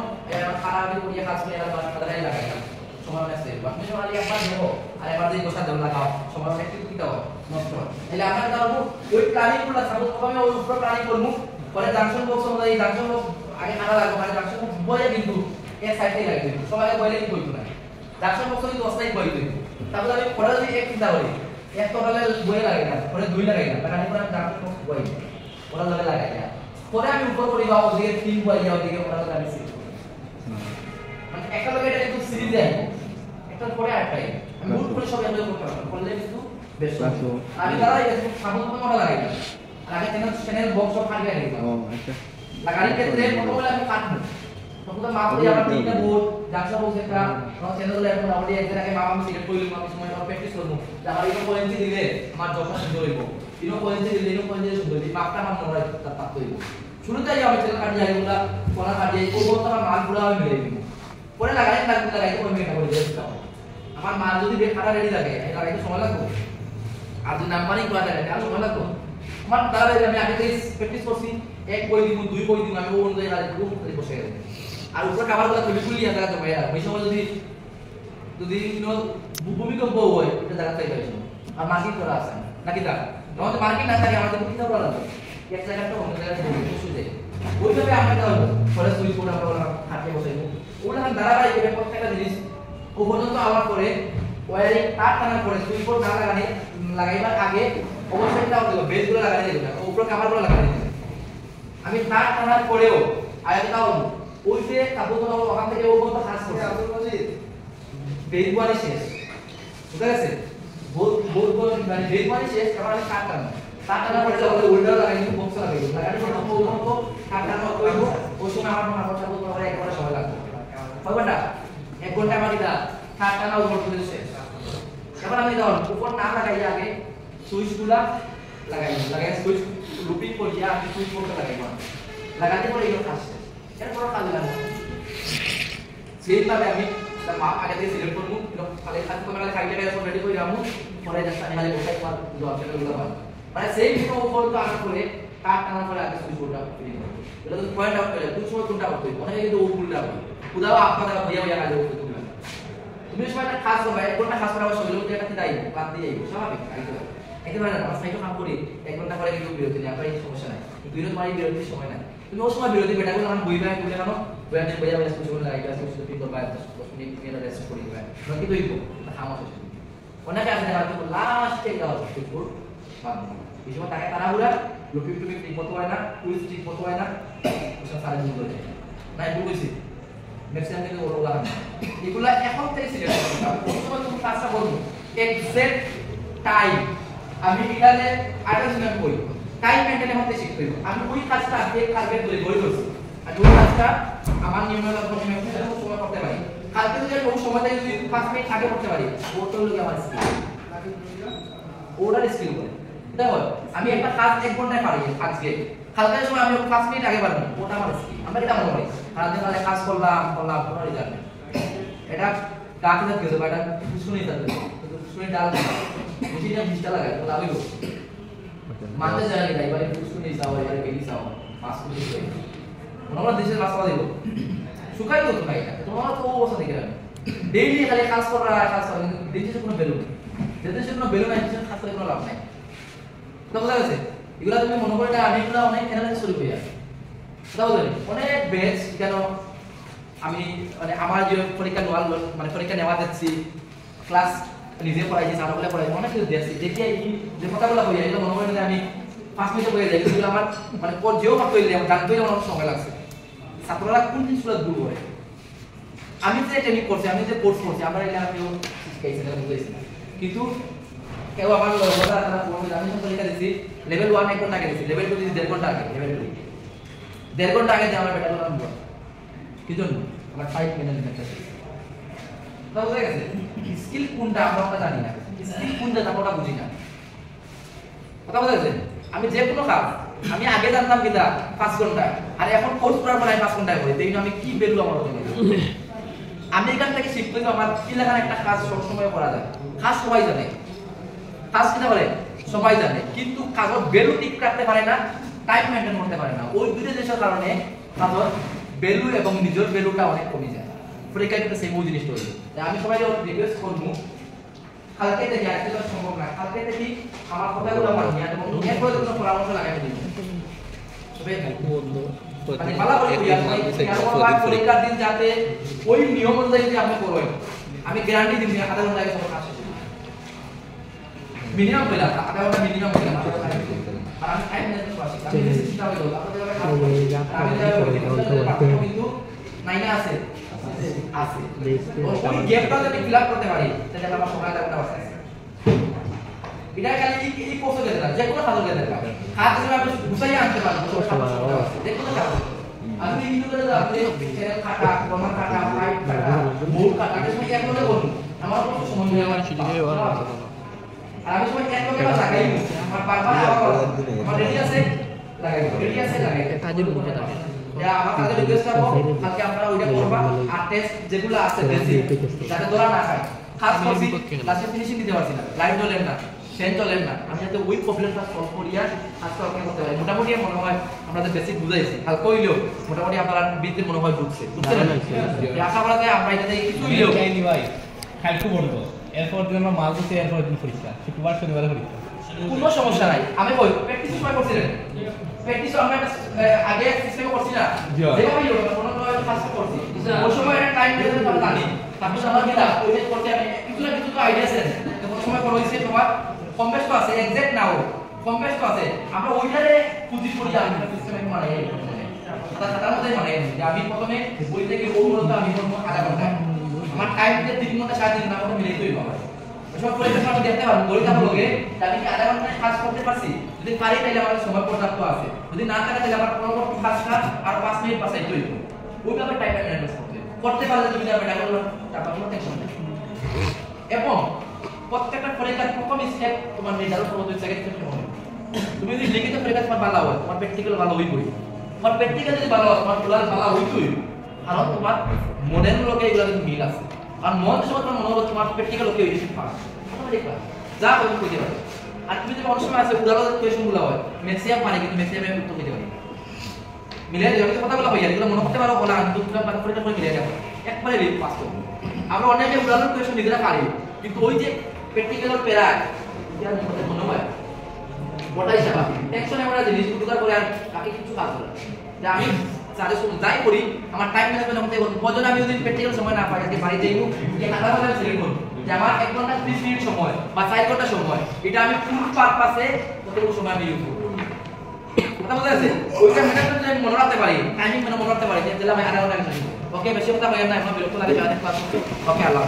খারাপ দিয়ে করিয়া কাজ করে এরা বাজারে লাগাই সময় আছে আপনি সময় একবার দেব আর একবার দিয়ে গোসা দেব লাগাও সময় একটু কি দাও নষ্ট হয় তাহলে আমরা দাও ওই প্ল্যানিং গুলো সাপোজ প্রথমে ওই উপর প্ল্যানিং করব পরে জাংশন বক্স অনুযায়ী জাংশন বক্স আগে কাটা লাগবে মানে জাংশন বক্স বয়ে কিন্তু এর সাইডে লাগিয়ে দেব সবাই বলে কি কইতো না জাংশন বক্স যদি 10টাই বই দেব তাহলে আমি পরে যদি এক চিন্তা করি এক টোটালে বই লাগে না পরে 2 লাগাই না কারণ পরে জাংশন বক্স বই ওরা লগে লাগাই না পরে আমি উপর করি বা ওদিকে 3 বই যাও ওদিকে ওরা লাগাই সিরিজ মানে একটা লগে এটা কিন্তু সিরিজ দেয় একটা পরে আটটাই আমি মুট করে সব এনজয় করতে পারবো করলে কিন্তু বেশ আমি দাঁড়াই গেছি সাবধানে মোটা লাগাই না আগে চ্যানেল বক্স সব ফাটিয়ে রাখি ও আচ্ছা লাগানোর ক্ষেত্রে প্রথমে আমি কাটবো তখন মাপ দিয়ে আমরা তিনটা বোর্ড জাংশন বক্স একটা চ্যানেল এখন আমরা একদিন আগে মাপ আমি সিলেক্ট করে নিলাম আমি সময় আমরা প্র্যাকটিস করব যে আমার এই পয়েন্ট দিলে আমার যথা সুন্দর হইব তিনও পয়েন্ট দিলে তিনও পয়েন্ট দিলে সুন্দর হইব মাপটা আমার মনে হয় তার পাত্র হইব শুরুতেই আমি চ্যানেল কাটি যাই ওগুলা কোনা কাটি যাই ওই বলতে আমার মালগুলো আমি মিলাই দিব পরে লাগাই লাগাইতে পরে মেটা করে দিতে আমার মাল যদি বের কাটা রেডি থাকে এই লাগাইতে সময় লাগবে আর যদি নাম্বারিং করা থাকে তাহলে সময় লাগবে আমার দাঁড়া আমি আগে থেকে প্র্যাকটিস করছি এক বই দিব 2 বই দিব আমি ওই অনুযায়ী লাগাই দিব বসে গেছে আর উপরে কভারগুলো খুলি জায়গা জমা রাখবো ওই সময় যদি ভূমিকম্প হয় এটা জায়গা থেকে যাবে আর মার্কিং করা আছে নাকি তা নয়তো মার্কিং না থাকে আমাদের কি করা লাগবে এক জায়গাটা অন্য জায়গায় বসে যায় ওইভাবে আমরা দাও পরে সুইচ বোর্ড আমরা হাতে বসাইবো ওগুলো ধারাবাহিক করে প্রত্যেকটা জিনিস ও পর্যন্ত আবার পরে ওয়ারিং তার টানার পরে সুইচ বোর্ড না লাগাইবার আগে অবশ্যই এটা হতে হবে বেসগুলো লাগাই দিতে হবে উপরে কভারগুলো লাগাই দিতে হবে আমি তার টানার পরেও আগে তাও ওই যে কাপড় তো ওখান থেকে ও বলতে কাজ করছে আব্দুল মজিদ বেস ওয়ারি শেষ বুঝা গেছে বহুত মানে বেস ওয়ারি শেষ এবার আমি কাট টানবো তার টানার পরে যখন উল্টা লাগাই দিব বক্স লাগাই দিব লাগানোর পর প্রথমত কাট টানা করব ওই সময় আমার মনে হয় কাপড় পরে একবার সময় লাগবে কয় ঘন্টা 1 ঘন্টা আমার এটা কাট টানা উপর করে শেষ এবার আমি দাও উপর না লাগাই আগে সুইচগুলা লাগাই সুইচ লুপিং করিয়া আমি সুইচ বোর্ডটা লাগাই লাগাতে পরে এগুলো কাজ শেষ এরপর কাজ লাগবে সেইভাবে আমি তার মাপ আগে থেকে সিলেক্ট করব তাহলে কাজ করে মানে ফাইলটা সব রেডি করে রাখবো পরে জাস্ট আমি খালি বসাই পর দুটো অপশনগুলো পাবো মানে সেই ভিডিও উপর তো আসার পরে কাট টানার পরে আগে সুইচ বোর্ডটা ফিটিং করব এটা তো পয়েন্ট আউট করে দুই সময় কোনটা করতে হবে অনেকে কিন্তু ও ভুলটা হবে উদাও আপনারা ভাইয়া ভাইয়া কাজ করতে হবে তুমি সময় একটা কাজ করবে এক ঘন্টা কাজ করা হবে শরীরের মধ্যে একটা দায়ী বাদ দিয়ে যাবে স্বাভাবিক একেবারে না আমরা সাইটো কাম করি 1 ঘন্টা পরে কিন্তু বিরতি নেই আপনার এই সমস্যা নাই বিরতি মানে বিরতির সময় নাই তুমি ওই সময় বিরতি বেটা করে আমরা বইবা বলে কেন বইয়া দিয়ে বইয়া সুইচ বোর্ড লাগাই ক্লাস সুইচ বোর্ড বা 10 মিনিট মেলা রেস্ট করি বা বাকি তো ইকো থামা শেষ অনেকে আছে দেখা তো লাস্টে যাওয়া সুইচ বোর্ড বাদ এই সময় তাকে তাড়াহুড়া লুপিং টুপিং ঠিক মতো হয় না পুলিশ ঠিক মতো হয় না ওসব সারা দিন করে নাই ভুল কইছি ম্যাক্সিমাম থেকে ওলা হয় এগুলা এখন থেকে সিলেক্ট করতে হবে প্রথমে তুমি কাজটা করব এক্সাক্ট টাইম আমি এখানে আটা দিন আমি বলি টাইম মেইনটেইন করতে শিখতে হবে আমি ওই কাজটা আগে কালকে ধরে বই করছি আর ওই কাজটা আমার নিয়মের প্রথমে আমি সময় করতে পারি কালকে যদি ওই সময়টা যদি 5 মিনিট আগে করতে পারি ওটার লগে আমার স্কিল ওটার স্কিল বলে দেখো আমি একটা কাজ 1 ঘন্টায় পারি আজকে কালকের সময় আমি 5 মিনিট আগে পারবো ওটা আমার স্কিল আমরা এটা মনে করি সারাদিন কালে কাজ করলাম কোনো রেজাল্ট নেই এটা কাকে না দিতে পারে এটা শুনি যাবে শুনি ডাল বুঝিটা বিশটা লাগাই তো লাভ হইব মানতে যায় না এবারে শুনি যাও এবারে কেডি যাও পাস করে দিই আমরা দেশের রাস্তা দেব শুকাই তো ভাই তোমার তো অবস্থা দেখে রাখবে ডেইলি খালি কাজ করা কিন্তু দেশের কোনো ভ্যালু নেই দেশের কোনো ভ্যালু নাই দেশের কাজ করে কোনো লাভ নাই তো বুঝা গেছে এগুলা তুমি মনে করে আমি এগুলা অনেক এনালাইসিস করি ভাইয়া দাও জানি অনেক বেচ কেন আমি মানে আমার যে পরীক্ষা মানে পরীক্ষা নেওয়া যাচ্ছি ক্লাস নিজে পড়াইছি সারাগুলো পড়াইছি অনেক কিছু দিয়েছি দেখি এই যে কথাগুলো বলি এটা মনে করেন যে আমি 5 মিনিটে বলে যাই কিন্তু আমার মানে যেও ভাবতে হইলে আমার জানতে হইলে অনেক সময় লাগছে ছাত্ররা কোন জিনিসগুলো ভুল করে আমি যে ট্রেনিং করছি আমি যে কোর্স করছি আমরা এটা কেউ শিখাইছি না বুঝাইছি কিন্তু কেউ আমার লগরা তারা পড়বে আমি যখন পরীক্ষা দিছি লেভেল 1 1 ঘন্টা আগে দিছি লেভেল 2 দিছি 1.5 ঘন্টা আগে লেভেল 2 1.5 ঘন্টা আগে যে আমার বেটা বললাম কি জন্য আমার 5 মিনিট লেখা ছিল তো বুঝা গেছে স্কিল কোনটা আমরা জানি না স্কিল কোনটা আমরা বুঝি না কথা বুঝা গেছে আমি যে কোনো কাজ আমি আগে জানতাম কিটা 5 ঘন্টা আর এখন কোর্স করার পর আমি 5 ঘন্টায় করি তাই আমি কি ভ্যালু আমার হবে আমি এখান থেকে শিখতে তো আমার কি লেখার একটা কাজ সব সময় করা যায় কাজ সবাই জানে কাজ কিটা বলে সবাই জানে কিন্তু কাজের ভ্যালু ঠিক রাখতে পারে না টাইম মেইনটেইন করতে পারে না ওই দুটো জিনিসের কারণে কাজের ভ্যালু এবং নিজের ভ্যালুটা অনেক কমে যায় পরীক্ষা কিন্তু সেই জিনিসটা হলো আমি সবাই রিকোয়েস্ট করব কালকে থেকে আজকে তো সম্ভব না কালকে থেকে আমার কথাগুলো মানি এবং এরপরে কোনো পরামর্শ লাগাই দিন সবাই বন্ধু মানে ভালো করে পরীক্ষার দিন যাতে ওই নিয়ম অনুযায়ী যদি আপনি করবেন আমি গ্যারান্টি দিন আধা ঘন্টা আগে সব কাজ শেষ মিনিমাম পেলা আধা ঘন্টা মিনিমাম পেলা আর আমি টাইম ম্যানেজমেন্ট করছি আমি সিস্টেমটা হলো আপনাদের কিন্তু নাইনা আছে আছে ওই গ্যাপটা যদি ফিল আপ করতে পারি তাহলে আমার সময় লাগবে না আছে এটা খালি এই কোর্স হয়ে যাবে যে কোনো কাজ হয়ে যাবে কাজ যদি আপনি গুছাইয়া আনতে পারেন যে কোনো কাজ আমি ইন্টু করে দাও আপনি চ্যানেল কাটা কমার কাটা ফাইট কাটা মূল কাটা এটা সময় একবারে বলুন আমার কোনো সময় নেই আমার ছুটি হয়ে গেল আর আমি সময় একবারে লাগাই আমার বারবার আমার রেডি আছে লাগাই রেডি আছে লাগাই কাজের উপরে থাকে যা আমার কাছে রিকোয়েস্ট করব কালকে আমরা ওইটা করবা আর টেস্ট যেগুলো আছে বেসিক যাতে ধরা না খায় খাস করছি লাস্টে ফিনিশিং দিতে পারছি না লাইট জ্বলেন না ফ্যান জ্বলেন না আমি যাতে ওই প্রবলেমটা সলভ করিয়া আজকে আপনাকে করতে পারি মোটামুটি মনে হয় আমাদের বেসিক বুঝাইছি হালকা হইলেও মোটামুটি আপনারা বিদ্যে মনে হয় বুঝছে বুঝছেন আশা করা যায় আমরা এটাতে কিছু হইলেও ভাই খাইকু বন্ধ এরপর দিন আমরা মাল দিতে এরপর দিন পরীক্ষা শুক্রবার শনিবার পরীক্ষা কোনো সমস্যা নাই আমি কই প্র্যাকটিস সময় করছিলেন প্র্যাকটিস আমরা আগে সিস্টেমে করছি না যেভাবে মনে হয় ফার্স্ট করছি ওই সময় একটা টাইম ম্যানেজমেন্ট আমরা জানি তারপর আমরা কি না ওই যে করতে আমি কিছু না কিছু তো আইডিয়া আছে কোন সময় পর হইছে তোমার কম বেশ তো আছে এক্সাক্ট নাও কম বেশ তো আছে আমরা ওইটারে পুঁজি করি আমি সিস্টেমে মানে তার মধ্যে মানে যে আমি প্রথমে বই থেকে বই বলতে আমি বলবো আধা ঘন্টা আমার টাইম দিয়ে 3 ঘন্টা 4 দিন না মতো মিলে তৈরি হবে সব পরীক্ষা আমি দেখতে পারবো বই তারপর লগে আমি কি আধা ঘন্টায় কাজ করতে পারছি যদি পারি তাহলে আমার সময় পর্যাপ্ত আছে যদি না থাকে তাহলে আমার পরবর্তী কাজটা আর 5 মিনিট বাঁচাই তৈরি ওইভাবে টাইম ম্যানেজমেন্ট করতে পারলে তুমি যাবে টাকা কোনো টেনশন নেই এবং প্রত্যেকটা পরীক্ষার প্রথম স্টেপ তোমার নির্ধারণ করতে হবে সেকেন্ড স্টেপ হবে তুমি যদি লিখিত পরীক্ষা তোমার ভালো হয় তোমার প্র্যাকটিক্যাল ভালো হইবই তোমার প্র্যাকটিক্যাল যদি ভালো হয় তোমার ওরাল ভালো হইতই কারণ তোমার মনের লগে এগুলা কিন্তু মিল আছে আর মন সময় তোমার মনে হবে তোমার প্র্যাকটিক্যাল ওকে হইছে পাস তোমরা দেখবা যা হবে কইতে পারবে আর তুমি যদি অনেক সময় আছে উদাহরণ কোয়েশ্চনগুলো হয় ম্যাক্সিমাম পারে কিন্তু ম্যাক্সিমাম উত্তর দিতে পারে মিলে যাবে কথা বলা হইয়া এগুলো মনে করতে পারো বলা কিন্তু তুমি পার করে মিলে যাবে একবারে রিপ পাস করবে আমরা অনেকে উদাহরণ কোয়েশ্চন নিজেরা পারি কিন্তু ওই যে প্র্যাকটিক্যাল প্যারা এটা মনে হয় বড়াই সেবা টেনশন আমরা জিনিস উদ্ধার করে আর বাকি কিছু কাজ করে যে আমি সাজেশন যাই করি আমার টাইম ম্যানেজমেন্ট করতে হবে প্রয়োজন আমি যদি প্র্যাকটিক্যাল সময় না পাই যে বাড়ি যাইব যে আধা ঘন্টা সিলেক্ট করব যে আমার 1 ঘন্টা 30 মিনিট সময় বা 4 ঘন্টা সময় এটা আমি ফুল পারপাসে কতটুকু সময় আমি ইউজ করব কথা বুঝা আছে ওইটা ম্যানেজমেন্ট যদি মনে রাখতে পারি টাইমিং মনে রাখতে পারি যে আমি আধা ঘন্টা ওকে বেশি কথা বলেন না আমরা বিরক্ত লাগে যাদের ক্লাস ওকে আল্লাহ